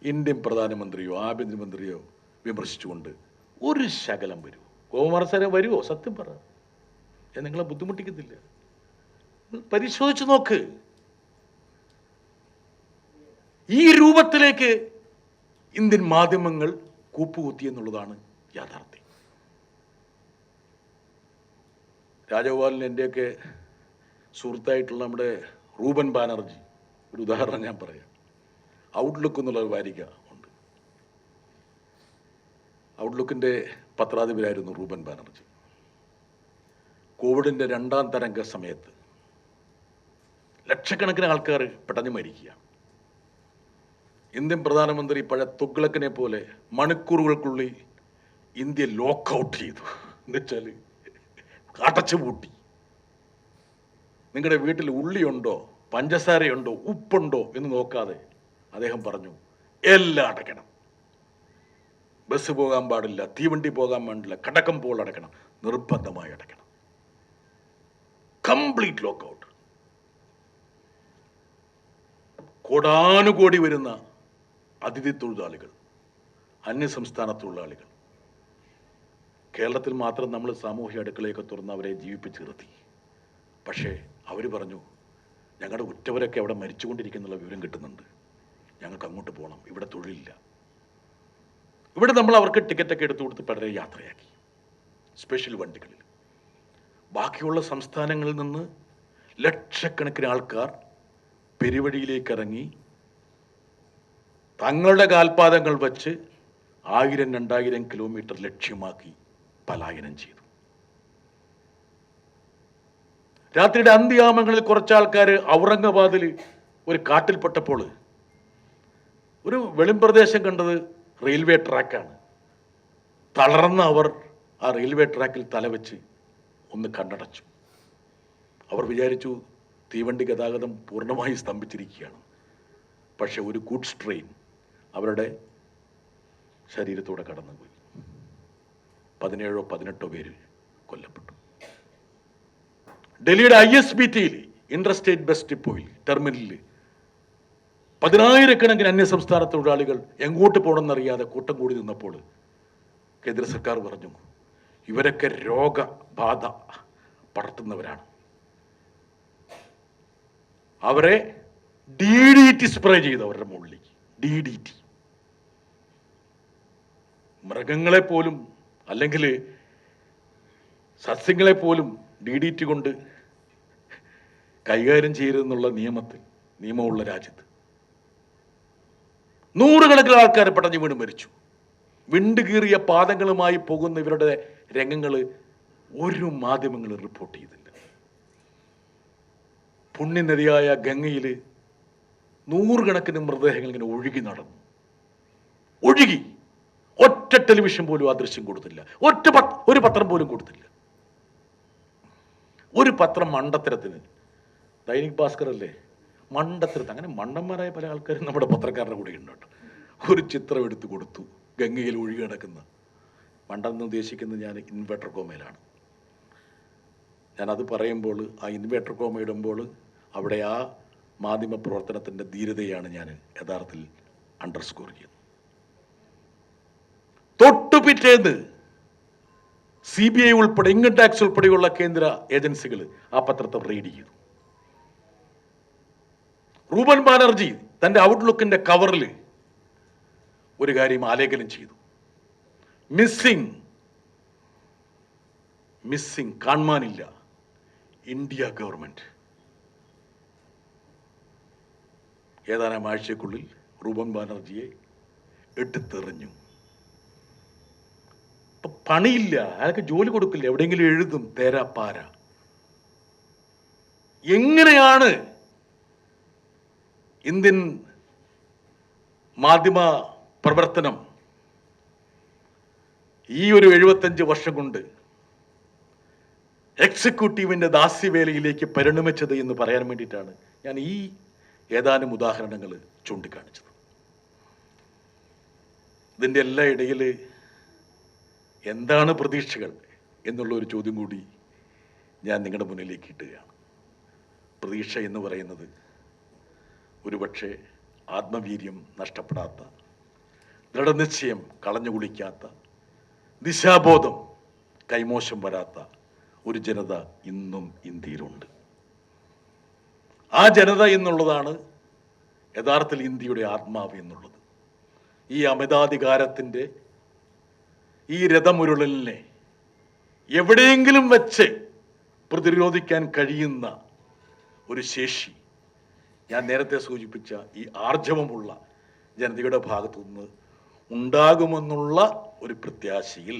ഇന്ത്യൻ പ്രധാനമന്ത്രിയോ ആഭ്യന്തരമന്ത്രിയോ വിമർശിച്ചുകൊണ്ട് ഒരു ശകലം വരുമോ? കോമർസരെ വരുമോ? സത്യം പറ, ഞാൻ നിങ്ങളെ ബുദ്ധിമുട്ടിക്കുന്നില്ല. പരിശോധിച്ചു നോക്ക്. ഈ രൂപത്തിലേക്ക് ഇന്ത്യൻ മാധ്യമങ്ങൾ കൂപ്പുകുത്തി എന്നുള്ളതാണ് യാഥാർത്ഥ്യം. രാജഗോപാലിന് എൻ്റെയൊക്കെ സുഹൃത്തായിട്ടുള്ള നമ്മുടെ റൂബൻ ബാനർജി, ഒരു ഉദാഹരണം ഞാൻ പറയാം. ഔട്ട്ലുക്ക് എന്നുള്ള ഒരു വാരിക ഉണ്ട്. ഔട്ട്ലുക്കിൻ്റെ പത്രാധിപരായിരുന്നു റൂബൻ ബാനർജി. കോവിഡിൻ്റെ 2ാം തരംഗ സമയത്ത് ലക്ഷക്കണക്കിന് ആൾക്കാർ പെട്ടെന്ന് മരിക്കുകയാണ്. ഇന്ത്യൻ പ്രധാനമന്ത്രി പഴയ തുഗ്ലക്കിനെ പോലെ മണിക്കൂറുകൾക്കുള്ളിൽ ഇന്ത്യ ലോക്കൗട്ട് ചെയ്തു. എന്നുവെച്ചാൽ അടച്ചു പൂട്ടി. നിങ്ങളുടെ വീട്ടിൽ ഉള്ളിയുണ്ടോ, പഞ്ചസാരയുണ്ടോ, ഉപ്പുണ്ടോ എന്ന് നോക്കാതെ അദ്ദേഹം പറഞ്ഞു എല്ലാം അടയ്ക്കണം. ബസ് പോകാൻ പാടില്ല, തീവണ്ടി പോകാൻ പാടില്ല, കടക്കം പോൾ അടയ്ക്കണം, നിർബന്ധമായി അടയ്ക്കണം. Complete lockout. കോടാനുകോടി വരുന്ന അതിഥി തൊഴിലാളികൾ, അന്യസംസ്ഥാന തൊഴിലാളികൾ, കേരളത്തിൽ മാത്രം നമ്മൾ സാമൂഹ്യ അടുക്കളയൊക്കെ തുറന്ന് അവരെ ജീവിപ്പിച്ച് നിർത്തി. പക്ഷേ അവർ പറഞ്ഞു ഞങ്ങളുടെ ഉറ്റവരൊക്കെ അവിടെ മരിച്ചുകൊണ്ടിരിക്കുന്നുള്ള വിവരം കിട്ടുന്നുണ്ട്, ഞങ്ങൾക്ക് അങ്ങോട്ട് പോകണം, ഇവിടെ തൊഴിലില്ല. ഇവിടെ നമ്മൾ അവർക്ക് ടിക്കറ്റൊക്കെ എടുത്തു കൊടുത്ത് പലരെ യാത്രയാക്കി സ്പെഷ്യൽ വണ്ടികളിൽ. ബാക്കിയുള്ള സംസ്ഥാനങ്ങളിൽ നിന്ന് ലക്ഷക്കണക്കിന് ആൾക്കാർ പെരുവഴിയിലേക്ക് ഇറങ്ങി തങ്ങളുടെ കാൽപാദങ്ങൾ വച്ച് 1000-2000 കിലോമീറ്റർ ലക്ഷ്യമാക്കി പലായനം ചെയ്തു. രാത്രിയുടെ അന്ത്യയാമങ്ങളിൽ കുറച്ചാൾക്കാർ ഔറംഗാബാദിൽ ഒരു കാട്ടിൽപ്പെട്ടപ്പോൾ ഒരു വെളിമ്പ്രദേശം കണ്ടത് റെയിൽവേ ട്രാക്കാണ്. തളർന്ന അവർ ആ റെയിൽവേ ട്രാക്കിൽ തലവെച്ച് ഒന്ന് കണ്ണടച്ചു. അവർ വിചാരിച്ചു തീവണ്ടി ഗതാഗതം പൂർണ്ണമായി സ്തംഭിച്ചിരിക്കുകയാണ്. പക്ഷെ ഒരു ഗുഡ്സ് ട്രെയിൻ അവരുടെ ശരീരത്തോടെ കടന്നുപോയി. 17-18 പേര് കൊല്ലപ്പെട്ടു. ഡൽഹിയുടെ ISBTയിൽ ഇന്റർസ്റ്റേറ്റ് ബസ് ഡിപ്പോയിൽ ടെർമിനലിൽ 10,000-കണക്കിന് അന്യസംസ്ഥാന തൊഴിലാളികൾ എങ്ങോട്ട് പോകണമെന്നറിയാതെ കൂട്ടം കൂടി നിന്നപ്പോൾ കേന്ദ്ര സർക്കാർ പറഞ്ഞു, ഇവരൊക്കെ രോഗബാധ പടർത്തുന്നവരാണ്, അവരെ DDT സ്പ്രേ ചെയ്തു അവരുടെ മുകളിലേക്ക്. DDT മൃഗങ്ങളെ പോലും അല്ലെങ്കിൽ സസ്യങ്ങളെ പോലും DDT കൊണ്ട് കൈകാര്യം ചെയ്യരുതെന്നുള്ള നിയമമുള്ള രാജ്യത്ത് 100 ആൾക്കാർ പടഞ്ഞു വീണ് മരിച്ചു. വിണ്ടുകീറിയ പാദങ്ങളുമായി പോകുന്ന ഇവരുടെ രംഗങ്ങൾ ഒരു മാധ്യമങ്ങളും റിപ്പോർട്ട് ചെയ്തില്ല. പുണ്യനദിയായ ഗംഗയിൽ 100 മൃതദേഹങ്ങൾ ഇങ്ങനെ ഒഴുകി നടന്നു. ഒഴുകി. ഒറ്റ ടെലിവിഷൻ പോലും ആ ദൃശ്യം കൊടുത്തില്ല. ഒരു പത്രം പോലും കൊടുത്തില്ല. ഒരു പത്രം മണ്ടത്തരത്തിന്, ദൈനിക് ഭാസ്കർ അല്ലേ, മണ്ടത്തരത്ത്, അങ്ങനെ മണ്ടന്മാരായ പല ആൾക്കാരും നമ്മുടെ പത്രക്കാരുടെ കൂടെ ഉണ്ട് കേട്ടോ. ഒരു ചിത്രം എടുത്തു കൊടുത്തു ഗംഗയിൽ ഒഴുകി കിടക്കുന്ന. മണ്ടെന്ന് ഉദ്ദേശിക്കുന്നത് ഞാൻ ഇൻവെർട്ടർ കോമയിലാണ്. ഞാനത് പറയുമ്പോൾ ആ ഇൻവെർട്ടർ കോമ ഇടുമ്പോൾ അവിടെ ആ മാധ്യമ പ്രവർത്തനത്തിൻ്റെ ധീരതയാണ് ഞാൻ യഥാർത്ഥത്തിൽ അണ്ടർസ്കോർ ചെയ്യുന്നത്. തൊട്ടുപിറ്റേന്ന് CBI ഉൾപ്പെടെ ഇൻകം ടാക്സ് ഉൾപ്പെടെയുള്ള കേന്ദ്ര ഏജൻസികൾ ആ പത്രത്തെ റെയ്ഡ് ചെയ്തു. റൂബൻ ബാനർജി തൻ്റെ ഔട്ട്ലുക്കിൻ്റെ കവറിൽ ഒരു കാര്യം ആലേഖനം ചെയ്തു. മിസ്സിംഗ് കാണാനില്ല ഇന്ത്യ ഗവൺമെന്റ്. ഏതാനും ആഴ്ചക്കുള്ളിൽ റൂബൻ ബാനർജിയെ എടുത്തെറിഞ്ഞു. ഇപ്പൊ പണിയില്ല, അയാൾക്ക് ജോലി കൊടുക്കില്ല, എവിടെയെങ്കിലും എഴുതും തേരാ പാര. എങ്ങനെയാണ് ഇന്ത്യൻ മാധ്യമ പ്രവർത്തനം ഈ ഒരു 75 വർഷം കൊണ്ട് എക്സിക്യൂട്ടീവിന്റെ ദാസ്യവേലയിലേക്ക് പരിണമിച്ചത് എന്ന് പറയാൻ വേണ്ടിയിട്ടാണ് ഞാൻ ഈ ഏതാനും ഉദാഹരണങ്ങൾ ചൂണ്ടിക്കാണിച്ചത്. ഇതിൻ്റെ എല്ലാ ഇടയിൽ എന്താണ് പ്രതീക്ഷകൾ എന്നുള്ള ഒരു ചോദ്യം കൂടി ഞാൻ നിങ്ങളുടെ മുന്നിലേക്ക് ഇട്ടുകയാണ്. പ്രതീക്ഷ എന്ന് പറയുന്നത് ഒരുപക്ഷെ ആത്മവീര്യം നഷ്ടപ്പെടാത്ത, ദൃഢനിശ്ചയം കളഞ്ഞു കുളിക്കാത്ത, ദിശാബോധം കൈമോശം വരാത്ത ഒരു ജനത ഇന്നും ഇന്ത്യയിലുണ്ട്. ആ ജനത എന്നുള്ളതാണ് യഥാർത്ഥത്തിൽ ഇന്ത്യയുടെ ആത്മാവ് എന്നുള്ളത്. ഈ അമിതാധികാരത്തിൻ്റെ ഈ രഥമുരുളലിനെ എവിടെയെങ്കിലും വെച്ച് പ്രതിരോധിക്കാൻ കഴിയുന്ന ഒരു ശേഷി ഞാൻ നേരത്തെ സൂചിപ്പിച്ച ഈ ആർജവമുള്ള ജനതയുടെ ഭാഗത്തുനിന്ന് ഉണ്ടാകുമെന്നുള്ള ഒരു പ്രത്യാശയിൽ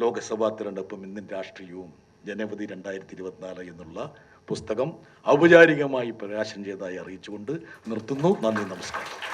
ലോകസഭാ തിരഞ്ഞെടുപ്പും ഇന്ത്യൻ രാഷ്ട്രീയവും ജനവധി 2024 എന്നുള്ള പുസ്തകം ഔപചാരികമായി പ്രകാശനം ചെയ്തതായി അറിയിച്ചുകൊണ്ട് നിർത്തുന്നു. നന്ദി, നമസ്കാരം.